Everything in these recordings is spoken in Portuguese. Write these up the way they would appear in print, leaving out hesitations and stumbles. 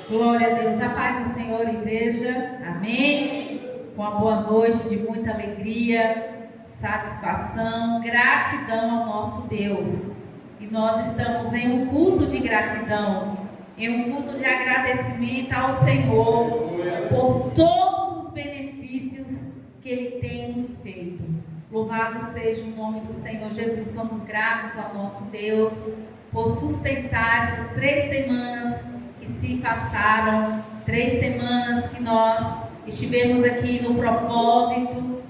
Glória a Deus, a paz do Senhor, igreja, amém? Com a boa noite de muita alegria, satisfação, gratidão ao nosso Deus. E nós estamos em um culto de gratidão, em um culto de agradecimento ao Senhor por todos os benefícios que Ele tem nos feito. Louvado seja o nome do Senhor Jesus. Somos gratos ao nosso Deus por sustentar essas 3 semanas que se passaram, 3 semanas que nós estivemos aqui no propósito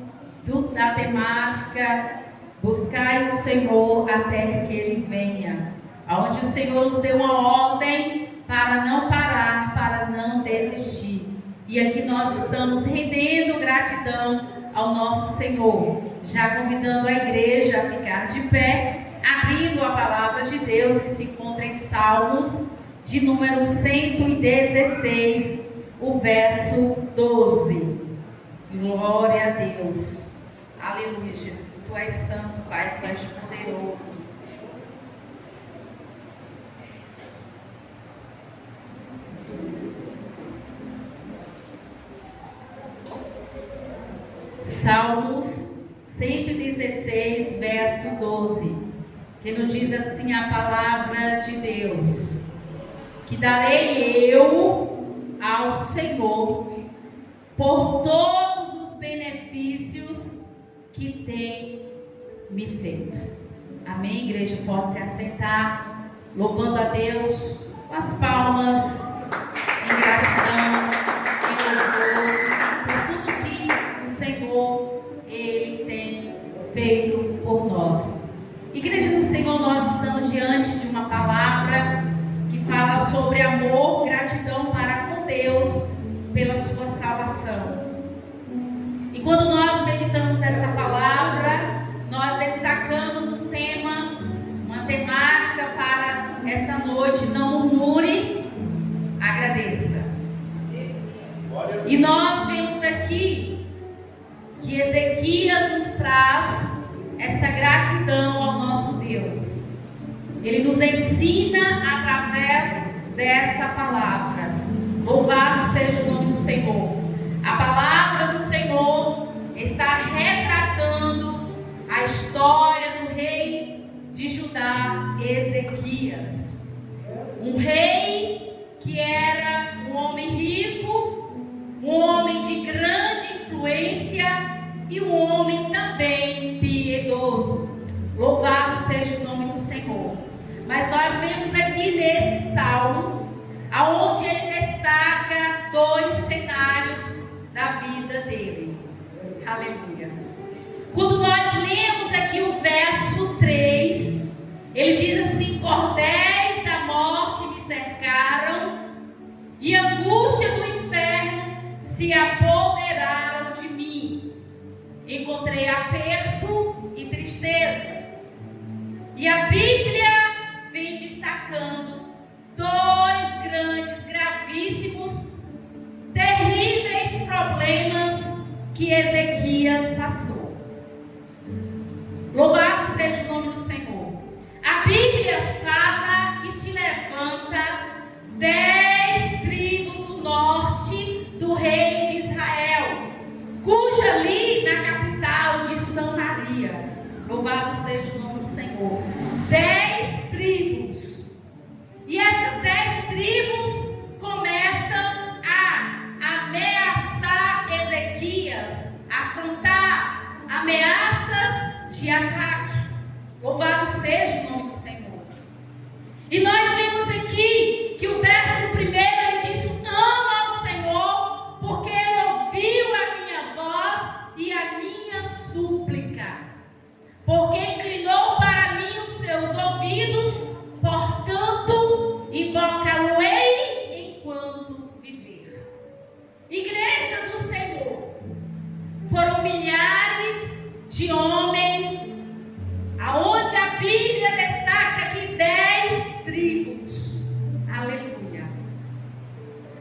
da temática Buscai o Senhor até que Ele venha, onde o Senhor nos deu uma ordem para não parar, para não desistir. E aqui nós estamos rendendo gratidão ao nosso Senhor, já convidando a igreja a ficar de pé, abrindo a palavra de Deus que se encontra em Salmos, de número 116, o verso 12. Glória a Deus. Aleluia, Jesus. Tu és santo, Pai, Tu és poderoso. Salmos 116, verso 12, que nos diz assim a palavra de Deus: que darei eu ao Senhor por todos os benefícios que tem me feito. Amém, igreja? Pode se assentar, louvando a Deus com as palmas, em gratidão, em louvor, por tudo que o Senhor, Ele tem feito por nós. Igreja do Senhor, nós estamos diante de uma palavra que fala sobre amor, gratidão para com Deus pela sua salvação. E quando nós meditamos essa palavra, nós destacamos um tema, uma temática para essa noite: não murmure, agradeça. E nós vemos aqui que Ezequias nos traz essa gratidão ao nosso Deus. Ele nos ensina através dessa palavra. Louvado seja o nome do Senhor. A palavra do Senhor está retratando a história do rei de Judá, Ezequias. Um rei que era um homem rico, um homem de grande influência e um homem também piedoso. Louvado seja o nome do Senhor. Mas nós vemos aqui nesses salmos, aonde ele destaca 2 cenários da vida dele. Aleluia. Quando nós lemos aqui o verso 3, ele diz assim: cordéis da morte me cercaram e angústia do inferno se apoderaram de mim. Encontrei aperto e tristeza. E a Bíblia vem destacando 2 grandes, gravíssimos, terríveis problemas que Ezequias passou. Louvado seja o nome do Senhor. A Bíblia fala que se levanta 10 tribos do norte do reino de Israel, cuja ali na capital de Samaria. Louvado seja o nome do Senhor. 10 tribos. E essas 10 tribos começam a ameaçar Ezequias, afrontar ameaças de ataque. Louvado seja o nome do Senhor. E nós vemos aqui que o verso 1 ele diz: clama ao Senhor, porque Ele ouviu a minha voz e a minha súplica, porque inclinou para mim os seus ouvidos, portanto invocá-lo-ei enquanto viver. Igreja do Senhor, foram milhares de homens, aonde a Bíblia destaca que 10 tribos. Aleluia.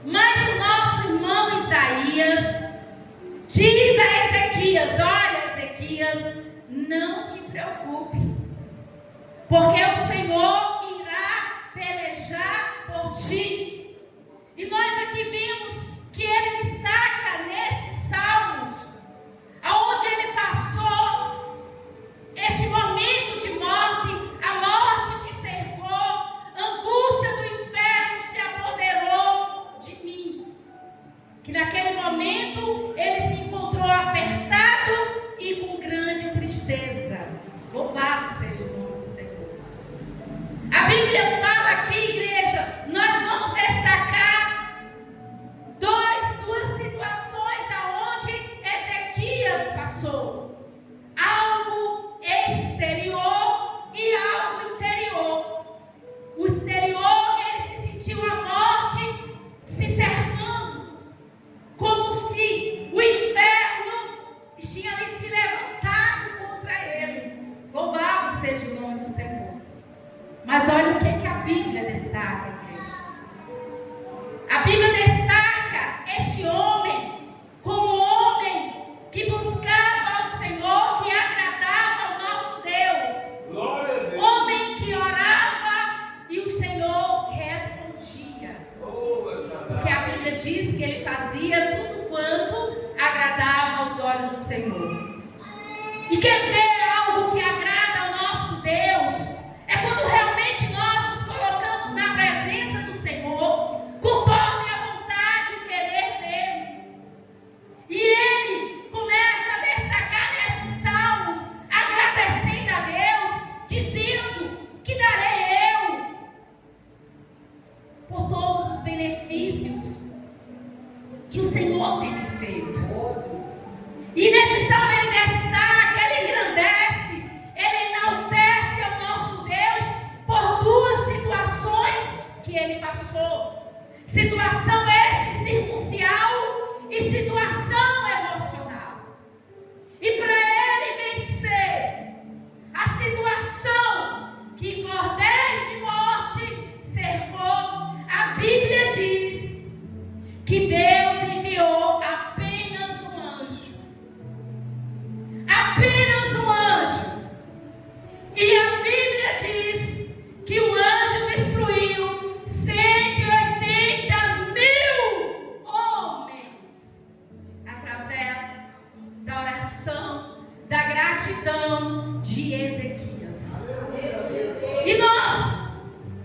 Mas o nosso irmão Isaías diz a Ezequias: olha, Ezequias, não se preocupe, porque o Senhor irá pelejar por ti. E nós Bíblia fala aqui, igreja, nós vamos destacar duas situações aonde Ezequias passou. Algo exterior e algo interior. O exterior, ele se sentiu a morte se cercando, como se o inferno tinha ali se levantado contra ele. Louvado seja o nome do Senhor. Mas olha o que a Bíblia destaca, igreja. A Bíblia destaca este homem como homem que buscava ao Senhor, que agradava ao nosso Deus. Glória a Deus. Homem que orava e o Senhor respondia. Porque a Bíblia diz que ele fazia tudo quanto agradava aos olhos do Senhor. E quer ver algo que agrada ao nosso Deus? É quando realmente nós nos colocamos na presença do Senhor, conforme a vontade e o querer dele. E ele começa a destacar nesses salmos, agradecendo a Deus, dizendo que darei eu por todos os benefícios que o Senhor tem me feito. E nesse salmo ele destaca, ele engrandece, ele enaltece ao nosso Deus por duas situações que ele passou. Situação existencial e situação emocional. E para ele vencer a situação que cordéis de morte cercou, a Bíblia diz que Deus enviou apenas um anjo. Apenas um anjo. E a Bíblia diz que o anjo destruiu 180.000 homens através da oração, da gratidão de Ezequias. E nós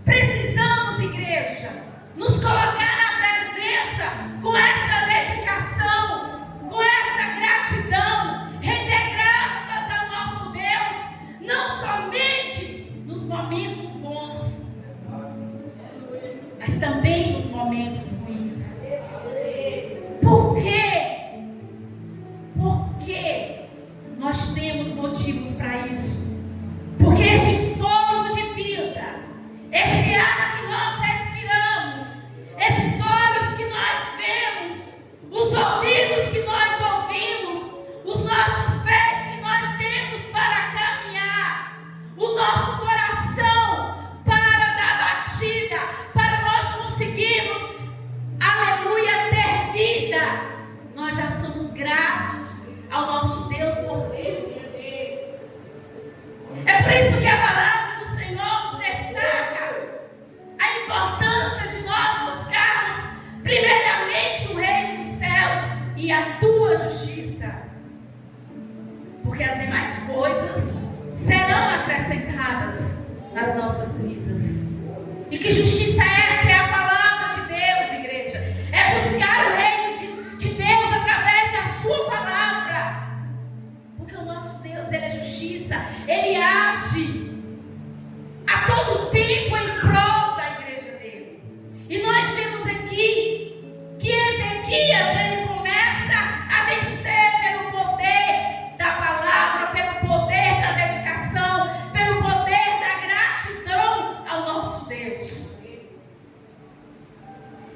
precisamos, igreja, nos colocar na presença com essa dedicação, com essa gratidão, render graças ao nosso Deus, não somente nos momentos bons, mas também nos momentos ruins. Por quê? Porque nós temos motivos para isso. Porque esse fôlego de vida, esse ar que nós respiramos, esses olhos que nós vemos, os ouvidos que nós ouvimos, os nossos pés que nós temos para caminhar, o nosso coração para dar batida, para nós conseguirmos, aleluia, ter vida, nós já somos gratos ao nosso Deus por meio disso. É por isso que a palavra do Senhor nos destaca a importância de nós buscarmos primeiramente o reino dos céus e a tua justiça, porque as demais coisas serão acrescentadas nas nossas vidas. E que justiça é essa? É a palavra de Deus, igreja. É buscar o reino de Deus através da sua palavra, porque o nosso Deus, ele é justiça, ele age a todo tempo em prol da igreja dele. E nós vemos aqui que Ezequias, ele começa a vencer pelo poder da palavra, pelo poder da dedicação, pelo poder da gratidão ao nosso Deus.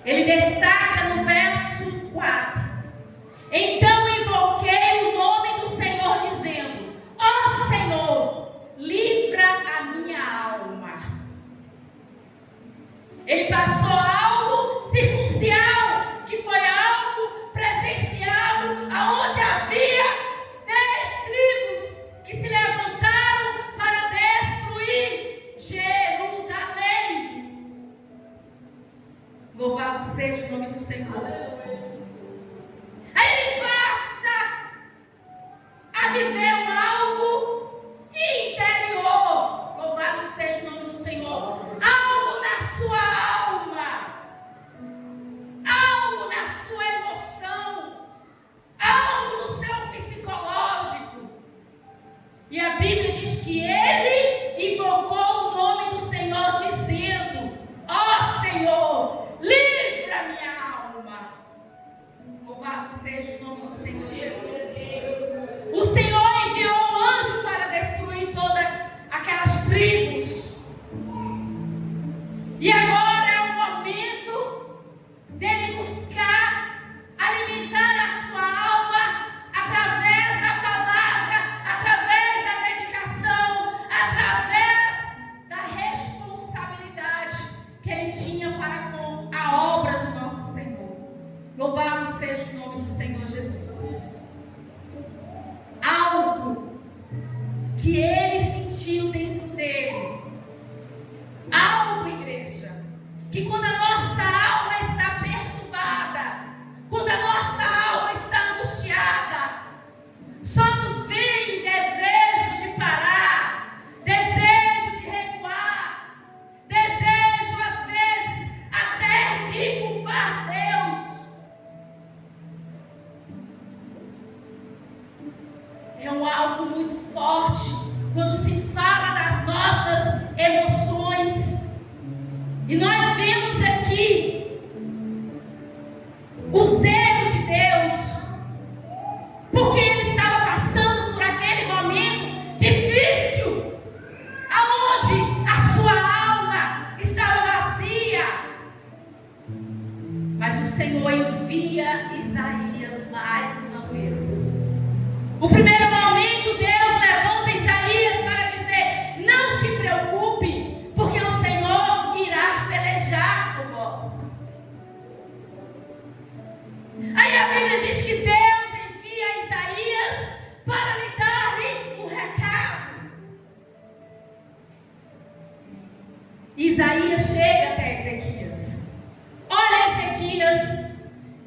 Ele destaca no verso 4: então invoquei o nome do Senhor, dizendo: ó Senhor, livra a minha alma. Ele passou algo circunstancial, que foi algo presencial, aonde havia 10 tribos que se levantaram para destruir Jerusalém. Louvado seja o nome do Senhor. Aí ele passa a viver algo interior. Louvado seja o nome do Senhor. Algo na sua alma, algo na sua emoção, algo no seu psicológico. E a Bíblia diz que ele invocou o nome do Senhor, dizendo: Louvado seja o nome do Senhor Jesus. Algo que ele sentiu dentro dele. Algo, igreja, que quando a nossa alma está perturbada, quando a nossa alma está angustiada, só nos vem desejo de parar, desejo de recuar, desejo às vezes até de culpar Deus. É algo muito forte quando se fala das nossas emoções. E nós vemos aqui o zelo de Deus, porque ele estava passando por aquele momento difícil, aonde a sua alma estava vazia. Mas o Senhor envia Isaías mais uma vez. O primeiro momento, Deus levanta Isaías para dizer: não se preocupe, porque o Senhor irá pelejar por vós. Aí a Bíblia diz que Deus envia Isaías para lhe dar-lhe um recado. Isaías chega até Ezequias. Olha, Ezequias,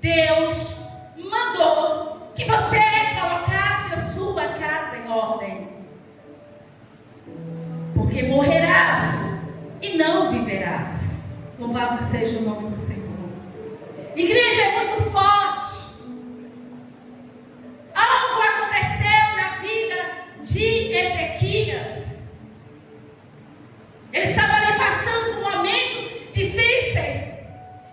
Deus mandou que você colocasse a sua casa em ordem, porque morrerás e não viverás. Louvado seja o nome do Senhor. Igreja, é muito forte. Algo aconteceu na vida de Ezequias. Ele estava ali passando por momentos difíceis,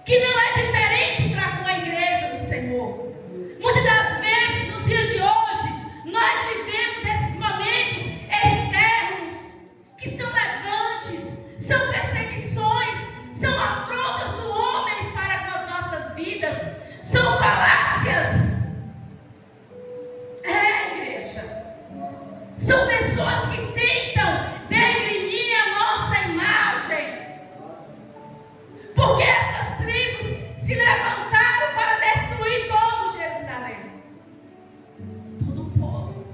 que não é diferente para com a igreja do Senhor. Muitas das vezes, nos dias de hoje, nós vivemos esses momentos externos, que são levantes, são perseguições, são afrontas do homem para com as nossas vidas, são falácias. Igreja, são pessoas que tentam degrinir a nossa imagem, porque essas tribos se levantaram para destruir todo Jerusalém, todo o povo,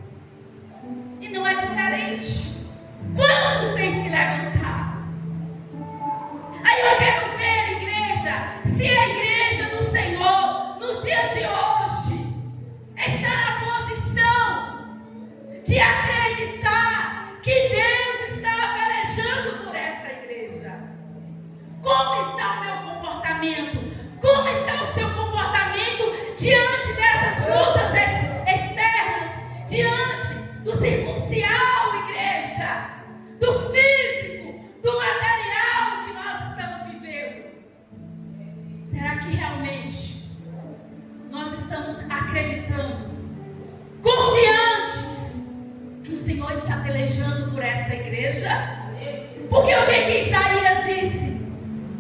e não é diferente. Quantos têm se levantado? Aí eu quero ver, igreja, se a igreja do Senhor nos dias de hoje está na posição de acreditar que Deus está pelejando por essa igreja. Como está o meu comportamento? Como está o seu comportamento diante dessas lutas externas, diante do circunstancial, igreja, do físico, do material que nós estamos vivendo? Será que realmente nós estamos acreditando, confiantes que o Senhor está pelejando por essa igreja? Porque o que Isaías disse?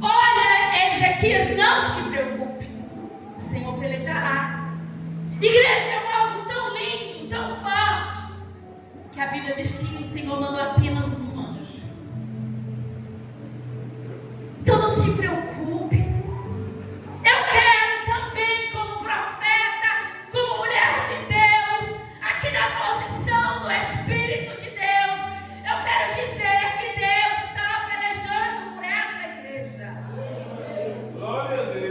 Olha, Ezequias, não se preocupe, o Senhor pelejará. Igreja, é algo tão lindo, tão forte, que a Bíblia diz que o Senhor mandou apenas um anjo. Então não se preocupe. Eu quero também, como profeta, como mulher de Deus, aqui na posição do Espírito de Deus, eu quero dizer que Deus está pelejando por essa igreja.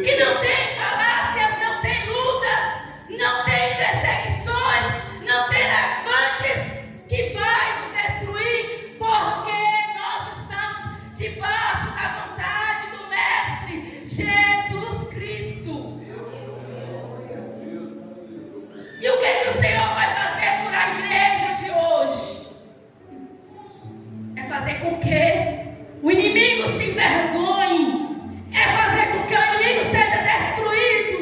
Que não tem falácias, não tem lutas, não tem perseguições, não tem levantes que vai nos destruir, porque nós estamos debaixo da vontade do Mestre Jesus Cristo. E o que o Senhor vai fazer por a igreja de hoje? É fazer com que o inimigo se envergonhe, é fazer com que o inimigo seja destruído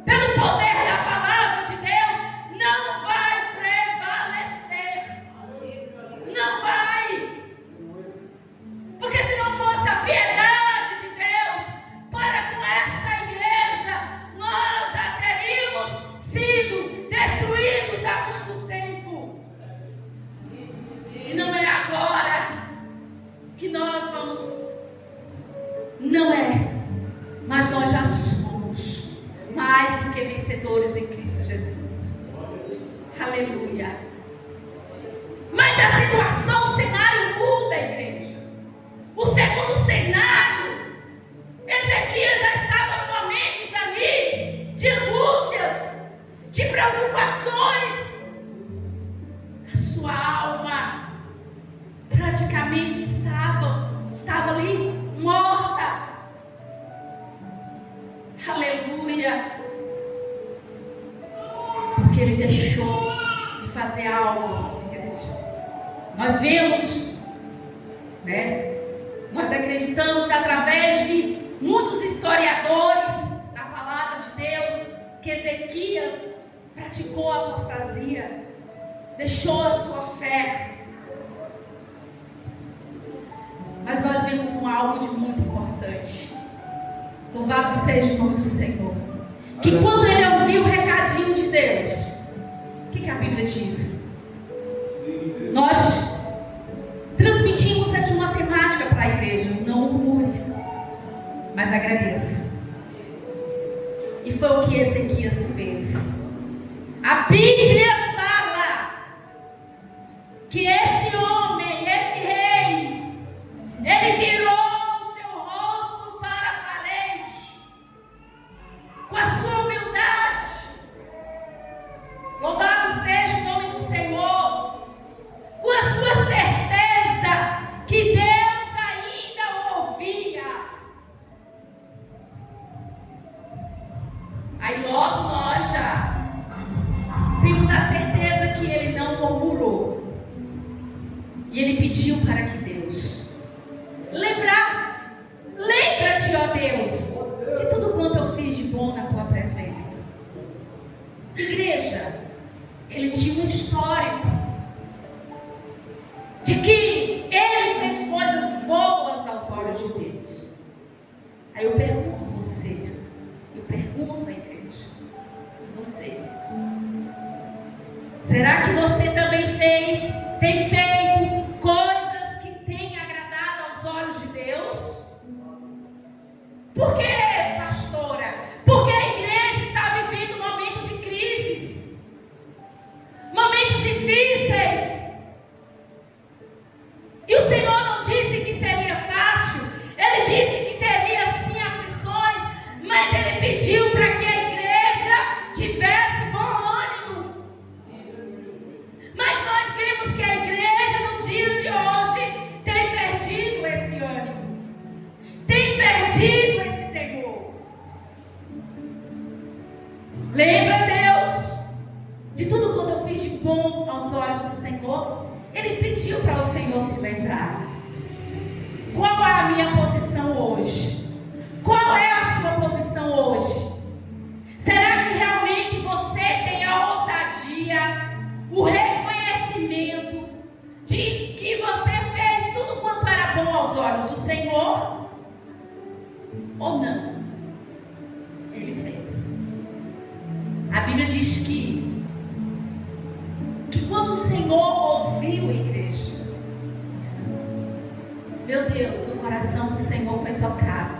pelo poder da palavra de Deus. Não vai prevalecer, não vai, porque se não fosse a piedade de Deus para com essa igreja, nós já teríamos sido destruídos há muito tempo. E não é agora que nós vamos, não é, mas nós já somos. mais do que vencedores em Cristo Jesus. Aleluia. Mas a situação, o cenário muda, igreja. O segundo cenário, Ezequias já estava em momentos ali de angústias, de preocupações. A sua alma praticamente estava ali morta. Aleluia. Porque ele deixou de fazer algo, igreja. Nós vemos, né? Nós acreditamos através de muitos historiadores da palavra de Deus que Ezequias praticou a apostasia, deixou a sua fé. Mas nós vemos algo de muito importante. Louvado seja o nome do Senhor. Que quando ele ouviu o recadinho de Deus, o que a Bíblia diz? Nós transmitimos aqui uma temática para a igreja: não murmure, mas agradeça. E foi o que Ezequias fez. A Bíblia fala que esse homem, esse rei, ele virou o seu rosto para a parede, com a sua humildade. Louvado seja o nome do Senhor, com a sua certeza que Deus ainda o ouvia. Aí logo nós já temos a certeza que ele não murmurou. E ele pediu para que Deus lembrasse. Lembra-te, ó Deus, de tudo quanto eu fiz de bom na tua presença. Igreja, ele tinha um histórico de que ele fez coisas boas aos olhos de Deus. Aí eu pergunto você, eu pergunto a igreja, você, será que você também tem feito coisas que têm agradado aos olhos de Deus? Por quê, pastora? Porque a igreja está vivendo um momento de crises, momentos difíceis. E o Senhor não disse que seria fácil, Ele disse que teria sim aflições, mas Ele pediu para que a igreja tivesse bom ânimo. Mas nós vemos que a igreja nos dias de hoje tem perdido esse ânimo, tem perdido esse temor. Lembra, Deus, de tudo quanto eu fiz de bom aos olhos do Senhor? Ele pediu para o Senhor se lembrar. Qual é a minha posição hoje? Qual é a sua posição hoje? Será que realmente você tem a ousadia, o reconhecimento de que você fez tudo quanto era bom aos olhos do Senhor? Ou não? Ele fez. A Bíblia diz que quando o Senhor ouviu a igreja, meu Deus, o coração do Senhor foi tocado.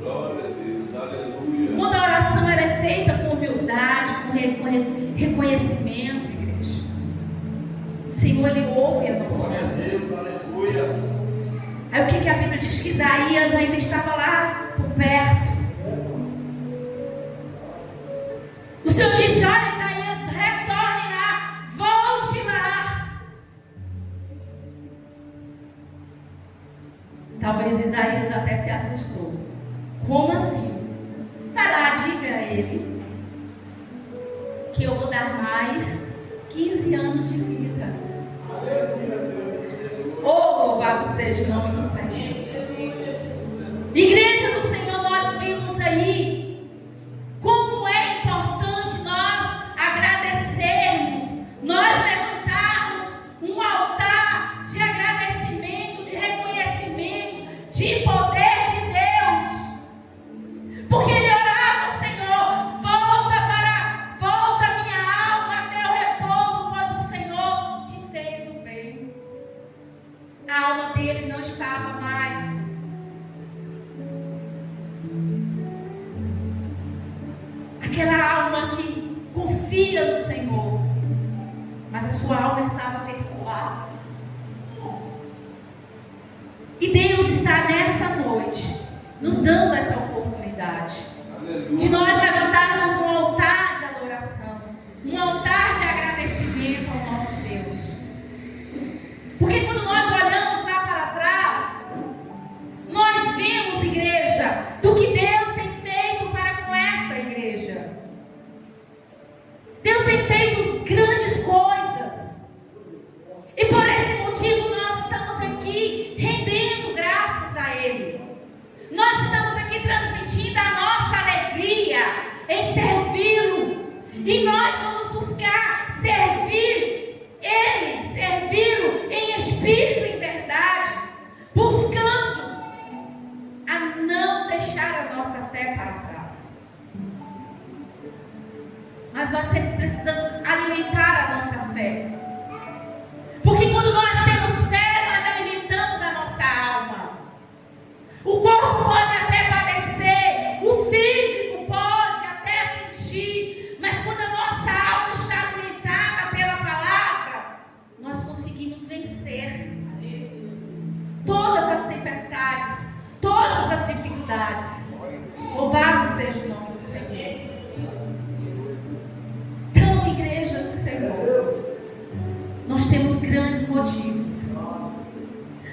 Glória a Deus, aleluia. Quando a oração ela é feita com humildade, com reconhecimento, igreja, o Senhor ele ouve a nossa oração. Glória a Deus, aleluia. Aí o que a Bíblia diz? Que Isaías ainda estava lá por perto. O Senhor disse: olha, Isaías, retorne lá, volte lá. Talvez Isaías até se assustou. Como assim? Vai lá, diga a ele que eu vou dar mais 15 anos de vida. Oh, louvado seja o nome do Senhor. Igreja do Senhor, nós vimos aí como é importante nós agradecermos, nós levantarmos um altar de agradecimento, de reconhecimento, de poder de Deus. Porque ele orava: Senhor, volta minha alma até o repouso, pois o Senhor te fez o bem. A alma dele não estava mais confia no Senhor, mas a sua alma estava perturbada. E Deus está nessa noite nos dando essa oportunidade de nós levantarmos um altar de adoração, um altar de agradecimento ao nosso Deus. Porque quando nós olhamos lá para trás, nós vemos, igreja, do que Deus tem feito para com essa igreja. Deus tem feito grandes coisas. E por esse motivo nós estamos aqui rendendo graças a Ele. Nós estamos aqui transmitindo a nossa alegria em servi-lo. E nós vamos buscar servir Ele, servi-lo em espírito e em verdade, buscando a não deixar a nossa fé para trás. Mas nós precisamos alimentar a nossa fé. Porque quando nós temos fé, nós alimentamos a nossa alma. O corpo pode até padecer, o físico pode até sentir, mas quando a nossa alma está alimentada pela palavra, nós conseguimos vencer todas as tempestades, todas as dificuldades. Louvado seja o nome do Senhor. Então, igreja do Senhor, nós temos grandes motivos.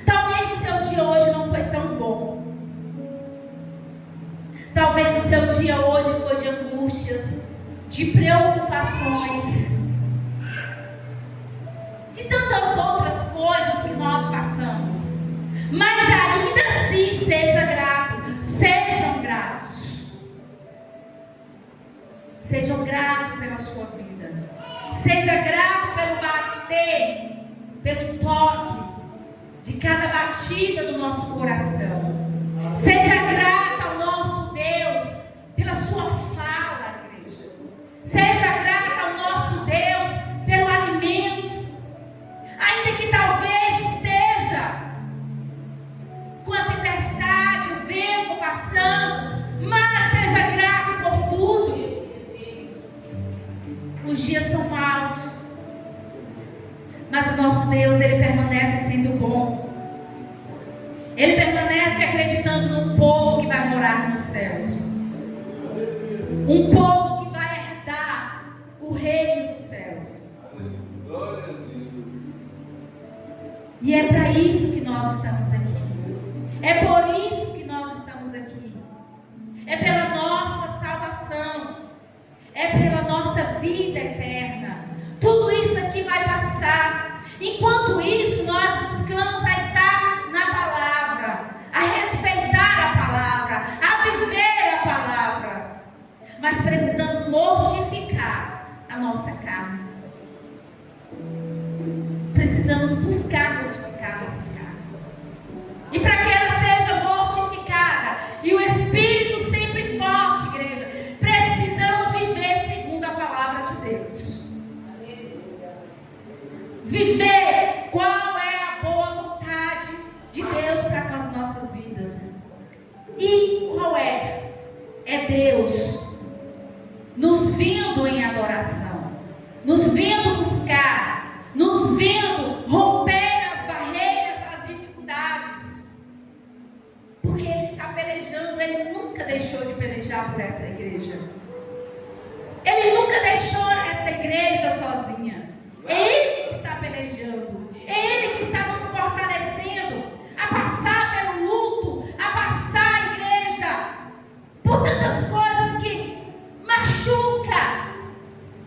Talvez o seu dia hoje não foi tão bom. Talvez o seu dia hoje foi de angústias, de preocupações, de tantas outras coisas que nós passamos. Mas ainda assim, seja grato, sejam gratos. Sejam gratos pela sua vida. Seja grato pelo bater, pelo toque de cada batida do nosso coração. Seja grato ao nosso Deus pela sua fala, igreja. Seja grato ao nosso Deus pelo alimento. Ainda que talvez esteja com a tempestade, o vento passando, mas seja grato por tudo. Os dias são maus, mas o nosso Deus, Ele permanece sendo bom. Ele permanece acreditando num povo que vai morar nos céus. Um povo que vai herdar o reino dos céus. E é para isso que nós estamos aqui. É por isso que nós estamos aqui. É pela nossa salvação. É pela nossa vida eterna. Tudo isso aqui vai passar. Enquanto isso, nós buscamos a estar na palavra, a respeitar a palavra, a viver a palavra. Mas precisamos mortificar a nossa carne. Precisamos buscar mortificar a nossa carne. E para que ela seja mortificada e o Espírito sempre forte, igreja, precisamos viver segundo a palavra de Deus. Viver qual é a boa vontade de Deus para com as nossas vidas. E qual é? É Deus nos vendo em adoração, nos vendo buscar, nos vendo romper as barreiras, as dificuldades. Porque Ele está pelejando, Ele nunca deixou de pelejar por essa igreja. Ele nunca deixou essa igreja sozinha. É Ele que está pelejando. É Ele que está nos fortalecendo a passar pelo luto, a passar, igreja, por tantas coisas que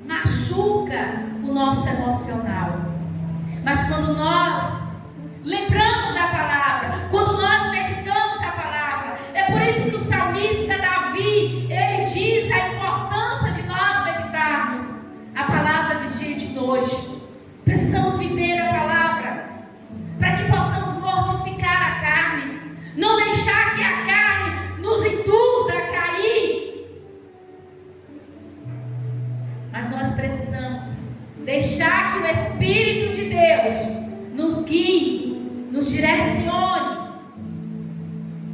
machuca o nosso emocional. Mas quando nós lembramos da palavra, quando nós meditamos a palavra, é por isso que o salmista Davi, ele diz a importância de nós meditarmos a palavra de dia e de noite. Precisamos viver a palavra para que possamos mortificar a carne, não deixar que a carne nos induza a cair. Mas nós precisamos deixar que o Espírito de Deus nos guie, nos direcione,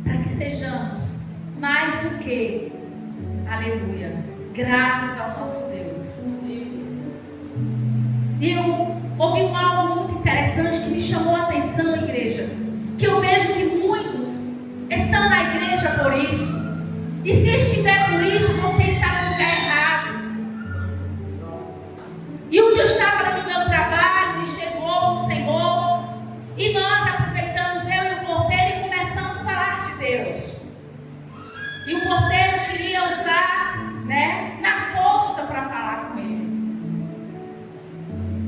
para que sejamos mais do que, aleluia, gratos ao nosso Deus. E eu ouvi algo muito interessante que me chamou a atenção, igreja. Que eu vejo que muitos estão na igreja por isso. E se estiver por isso, você está no lugar errado. E um dia eu estava lá no meu trabalho e chegou o Senhor. E nós aproveitamos, eu e o porteiro, e começamos a falar de Deus. E o porteiro queria usar, na força para falar com ele.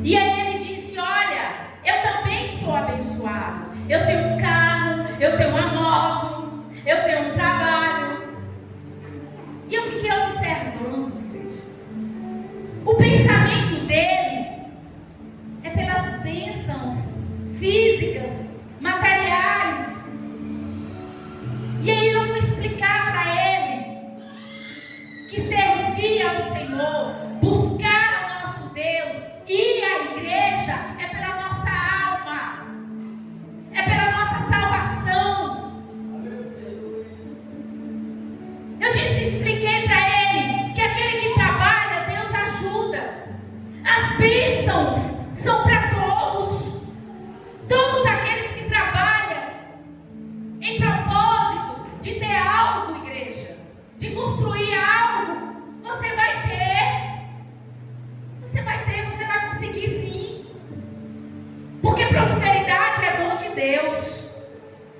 E aí ele disse: olha, eu também sou abençoado. Eu tenho um carro, eu tenho uma moto, eu tenho um trabalho. E eu fiquei observando, igreja. O pensamento dele é pelas bênçãos físicas, materiais. E aí eu fui explicar para ele que servir ao Senhor, buscar ao nosso Deus, ir à igreja é pela nossa alma, é pela nossa salvação. Eu expliquei para ele que aquele que trabalha, Deus ajuda. As bênçãos são para todos. Todos aqueles que trabalham em propósito de ter algo, igreja, de construir algo, você vai ter. Você vai conseguir sim. Porque prosperidade é dom de Deus,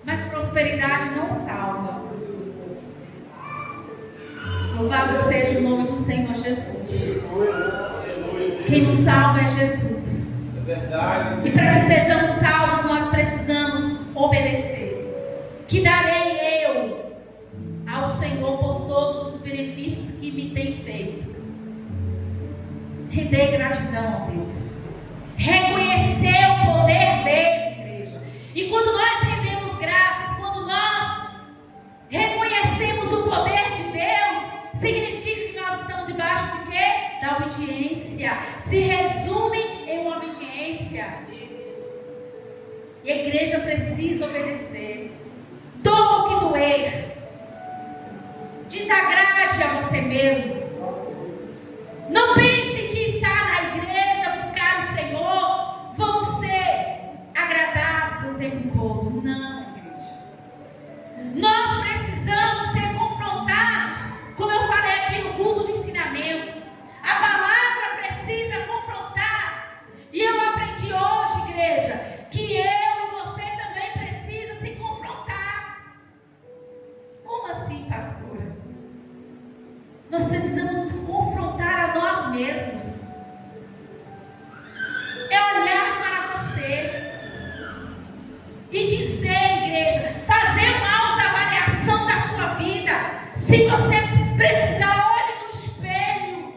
mas prosperidade não salva. Louvado seja o nome do Senhor Jesus. Quem nos salva é Jesus. É verdade. E para que sejamos salvos, nós precisamos obedecer. Que darei eu ao Senhor por todos os benefícios que me tem feito. Render gratidão a Deus. Reconhecer o poder dele, igreja. E quando nós rendemos graças, quando nós reconhecemos o poder de Deus, significa que nós estamos debaixo de quê? Da obediência. Se resume em uma obediência. E a igreja precisa obedecer. Toma o que doer. Desagrade a você mesmo. Não pense que estar na igreja, buscar o Senhor, vão ser agradados o tempo todo. Não, igreja. Nós precisamos ser confrontados, como eu falei aqui no culto de ensinamento. A palavra precisa confrontar. E eu aprendi hoje, igreja, que eu e você também precisa se confrontar. Como assim, pastora? Nós precisamos nos confrontar a nós mesmos. É olhar para você e dizer, igreja, fazer uma autoavaliação da sua vida. Se você precisar, olhe no espelho.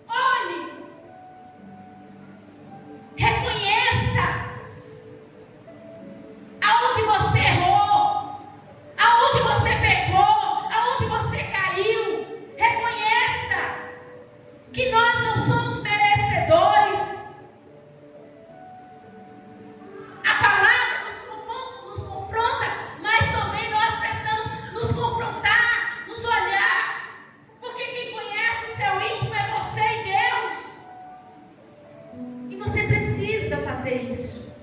Olhe. Reconheça aonde você errou, aonde você pecou, aonde você caiu. Reconheça que nós não somos merecedores. A palavra nos confronta, mas também nós precisamos nos confrontar, nos olhar, porque quem conhece o seu íntimo é você e Deus. E você precisa fazer isso.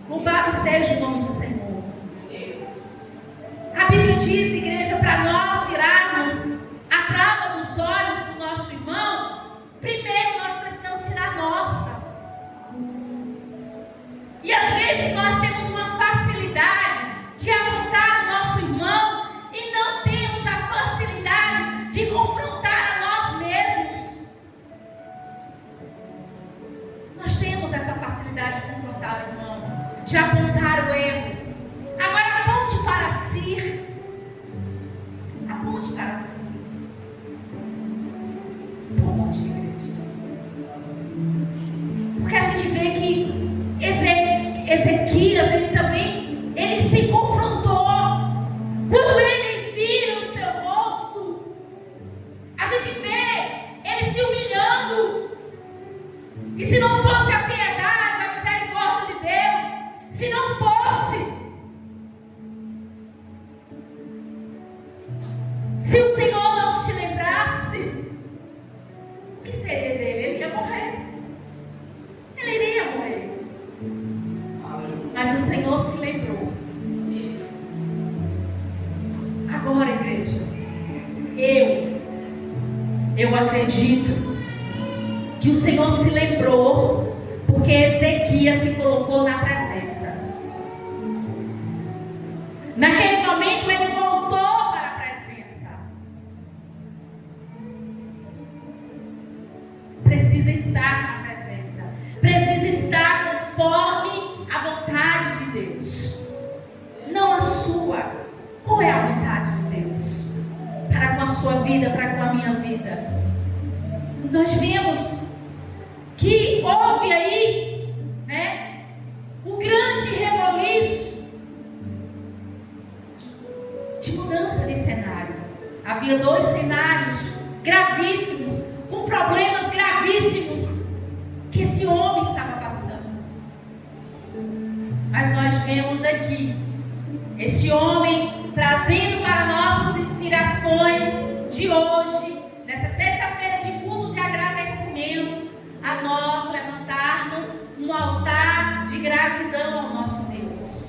Louvado seja o nome do Senhor. A Bíblia diz, igreja, para nós tirarmos a trava dos olhos do nosso irmão, primeiro nós precisamos tirar a nossa. E às vezes nós temos uma facilidade de apontar o nosso irmão e não temos a facilidade de confrontar a nós mesmos. Nós temos essa facilidade de confrontar o irmão, de apontar o erro. Agora aponte para si. Aponte para si. Aponte, igreja. Porque a gente vê que Ezequias, ele se confrontou. Quando ele vira o seu rosto, a gente vê ele se humilhando. E se não fosse a piedade, a misericórdia de Deus, se não fosse, se o Senhor não te lembrasse, Mas o Senhor se lembrou. Agora, igreja, eu acredito que o Senhor se lembrou porque Ezequias se colocou na presença. Naquele momento ele voltou para a presença. Precisa estar na presença. Precisa estar conforme a vontade de Deus. Não a sua. Qual é a vontade de Deus? Para com a sua vida, para com a minha vida. Nós vemos que houve aí, né, o grande reboliço de mudança de cenário. Havia 2 cenários gravíssimos, com problemas gravíssimos que esse homem estava passando. Mas nós vemos aqui esse homem trazendo para nossas inspirações de hoje, nessa sexta-feira de culto de agradecimento, a nós levantarmos um altar de gratidão ao nosso Deus,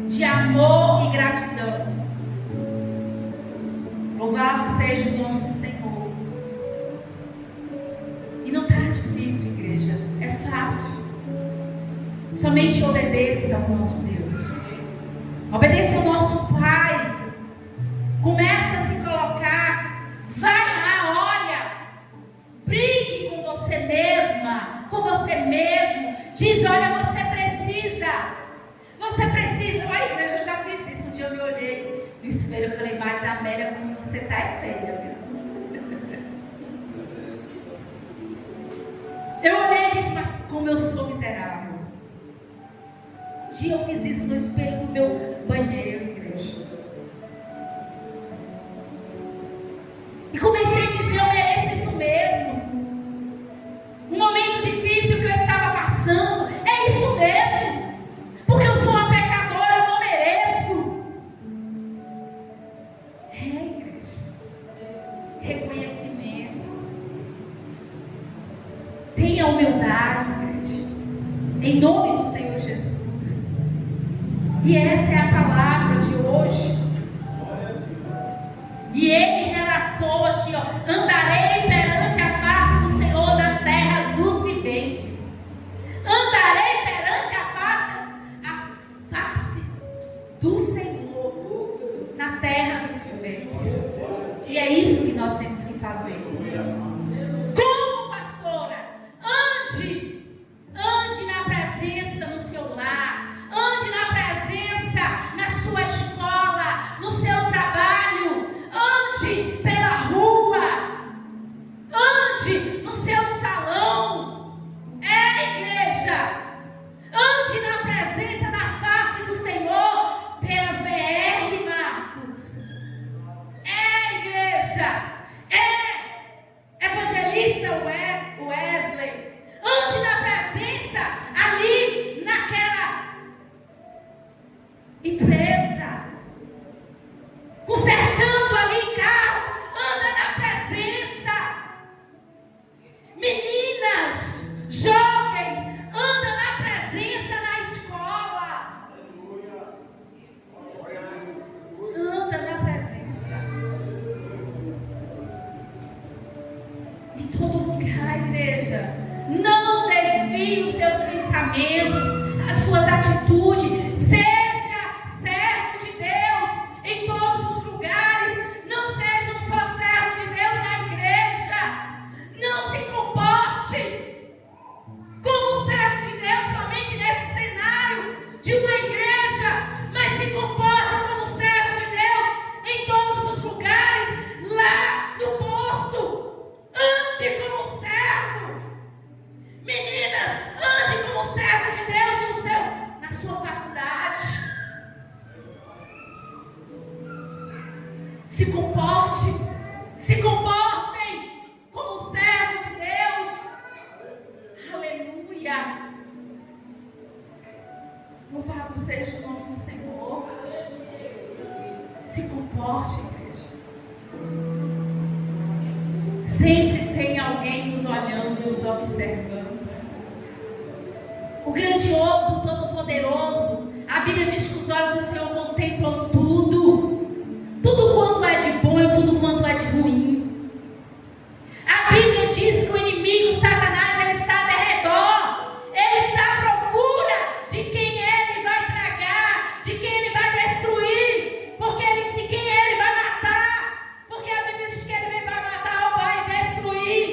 de amor e gratidão. Louvado seja o nome do Senhor. E não está difícil, igreja, é fácil. Somente obedeça ao nosso Deus. Obedeça ao nosso Pai. Começa a se colocar. Vai lá, olha. Brigue com você mesma, com você mesmo. Diz, olha, você precisa. Você precisa. Olha, igreja, eu já fiz isso. Um dia eu me olhei no espelho. Eu falei, mas Amélia, como você tá é feia, viu? Eu olhei e disse, mas como eu sou miserável. Um dia eu fiz isso no espelho do meu banheiro, igreja. E comecei a dizer, eu mereço isso mesmo. Um momento difícil que eu estava passando, é isso mesmo. Porque eu sou uma pecadora, eu não mereço. É, igreja. Reconhecimento. Tenha humildade, igreja. Em nome do Senhor Jesus. E essa é a palavra de hoje. E ele relatou aqui, ó, andarei perante a face do Senhor na terra dos viventes. Andarei perante a face do Senhor na terra dos viventes. E é isso que nós temos que fazer. Como pastora, ande na presença no seu lar. Ande na presença na sua escola, no seu trabalho. Ande pela rua. Ande no seu salão. Igreja. Ande na presença, na face do Senhor pelas BR, Marcos. Igreja. Evangelista Wesley. Ande na presença ali naquela empresa, consertando ali carro, anda na presença. Meninas, jovens, anda na presença na escola. Anda na presença. Em todo lugar, igreja. Não desvie os seus pensamentos, as suas atitudes. Seja servo de Deus em todos os lugares. Não seja só servo de Deus na igreja. Não se comporte como servo de Deus somente nesse cenário de uma igreja, mas se comporte como servo de Deus em todos os lugares. Lá no posto, ande como servo. Meninas, ande como servo de Deus na sua faculdade. Se comportem como servo de Deus. Aleluia. Louvado seja o nome do Senhor. Se comporte, igreja. Sempre tem alguém nos olhando, nos observando. o grandioso, o todo-poderoso. A Bíblia diz que os olhos do Senhor contemplam tudo, tudo quanto é de bom e tudo quanto é de ruim. A Bíblia diz que o inimigo, Satanás, ele está ao derredor, ele está à procura de quem ele vai tragar, de quem ele vai destruir, de quem ele vai matar, porque a Bíblia diz que ele vem para matar, roubar e destruir.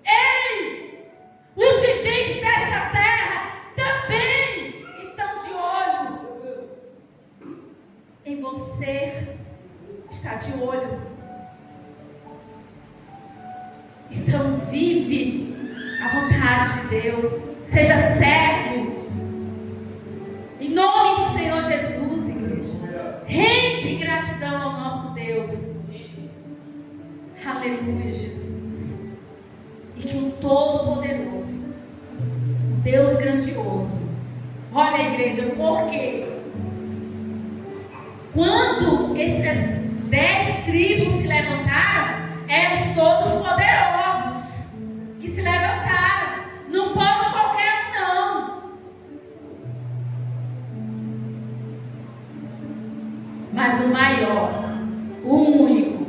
Ei, os viventes dessa terra também estão de olho em você, está de olho. Então vive a vontade de Deus, seja servo, em nome do Senhor Jesus, igreja. Rende gratidão ao nosso Deus. Aleluia, Jesus. E que o Todo-Poderoso, o Deus grandioso, olha, igreja, porque quando essas 10 tribos se levantaram, eram os todos poderosos que se levantaram, não foram qualquer um, não. Mas o maior, o único,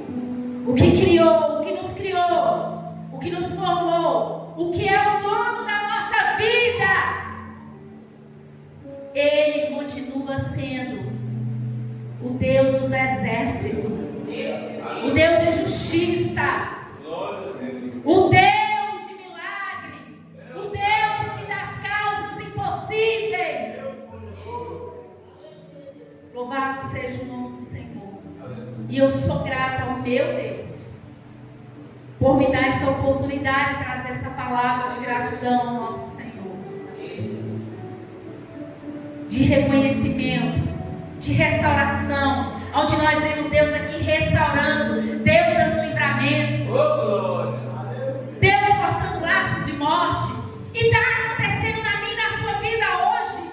o que criou, o que nos criou, o que nos formou, o que é o dono da nossa vida, ele continua sendo o Deus dos exércitos, o Deus de justiça, o Deus de milagre, o Deus que das causas impossíveis. Louvado seja o nome do Senhor. E eu sou grata ao meu Deus por me dar essa oportunidade de trazer essa palavra de gratidão ao nosso Senhor, de reconhecimento, de restauração, onde nós vemos Deus aqui restaurando, Deus dando livramento, Deus cortando laços de morte. E está acontecendo na minha e na sua vida hoje.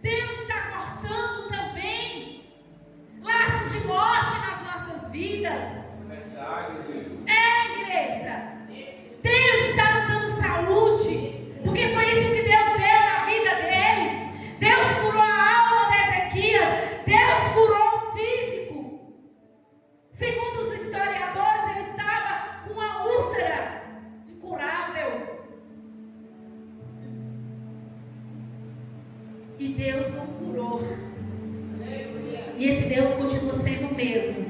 Deus está cortando também laços de morte nas nossas vidas. É, igreja, Deus está nos dando saúde, porque foi isso que Deus deu na vida dele. Deus curou a alma de Ezequias, Deus curou o físico. Segundo os historiadores, ele estava com uma úlcera incurável. E Deus o curou. E esse Deus continua sendo o mesmo.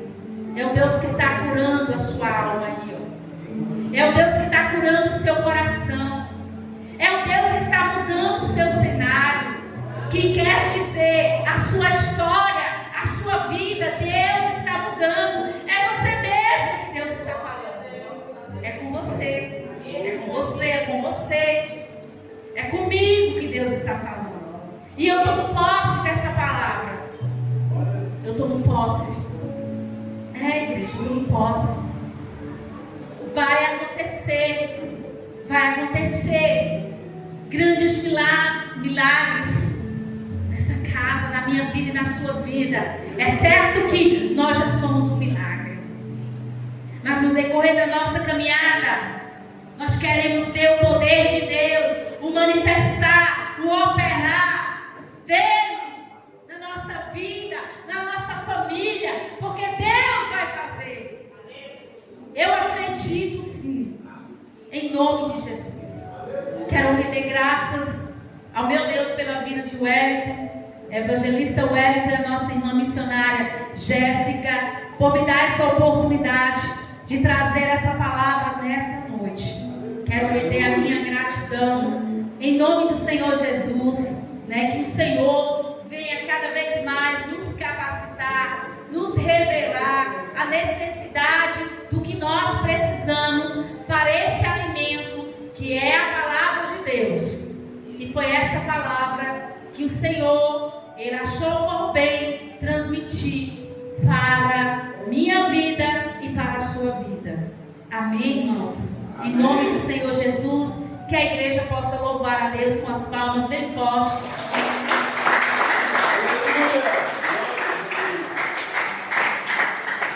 É o Deus que está curando a sua alma aí, ó. É o Deus que está curando o seu coração. É o Deus que está mudando o seu cenário, que quer dizer a sua história, a sua vida. Deus está mudando. É você mesmo que Deus está falando. É com você. É com você, é com você. É comigo que Deus está falando. E eu tomo posse dessa palavra. Eu tomo posse. É, igreja, eu tomo posse. Vai acontecer grandes milagres nessa casa, na minha vida e na sua vida. É certo que nós já somos um milagre, mas no decorrer da nossa caminhada, nós queremos ver o poder de Deus, o manifestar, o operar dele na nossa vida, na nossa família, porque Deus vai fazer. Eu acredito sim, em nome de Jesus. Quero render graças ao meu Deus pela vida de Wellington, evangelista Wellington, a nossa irmã missionária Jéssica, por me dar essa oportunidade de trazer essa palavra nessa noite. Quero render a minha gratidão em nome do Senhor Jesus, que o Senhor venha cada vez mais nos capacitar, nos revelar a necessidade do que nós precisamos para esse alimento que é a palavra de Deus. E foi essa palavra que o Senhor, Ele achou por bem transmitir para minha vida e para a sua vida. Amém, irmãos? Amém. Em nome do Senhor Jesus, que a igreja possa louvar a Deus com as palmas bem fortes.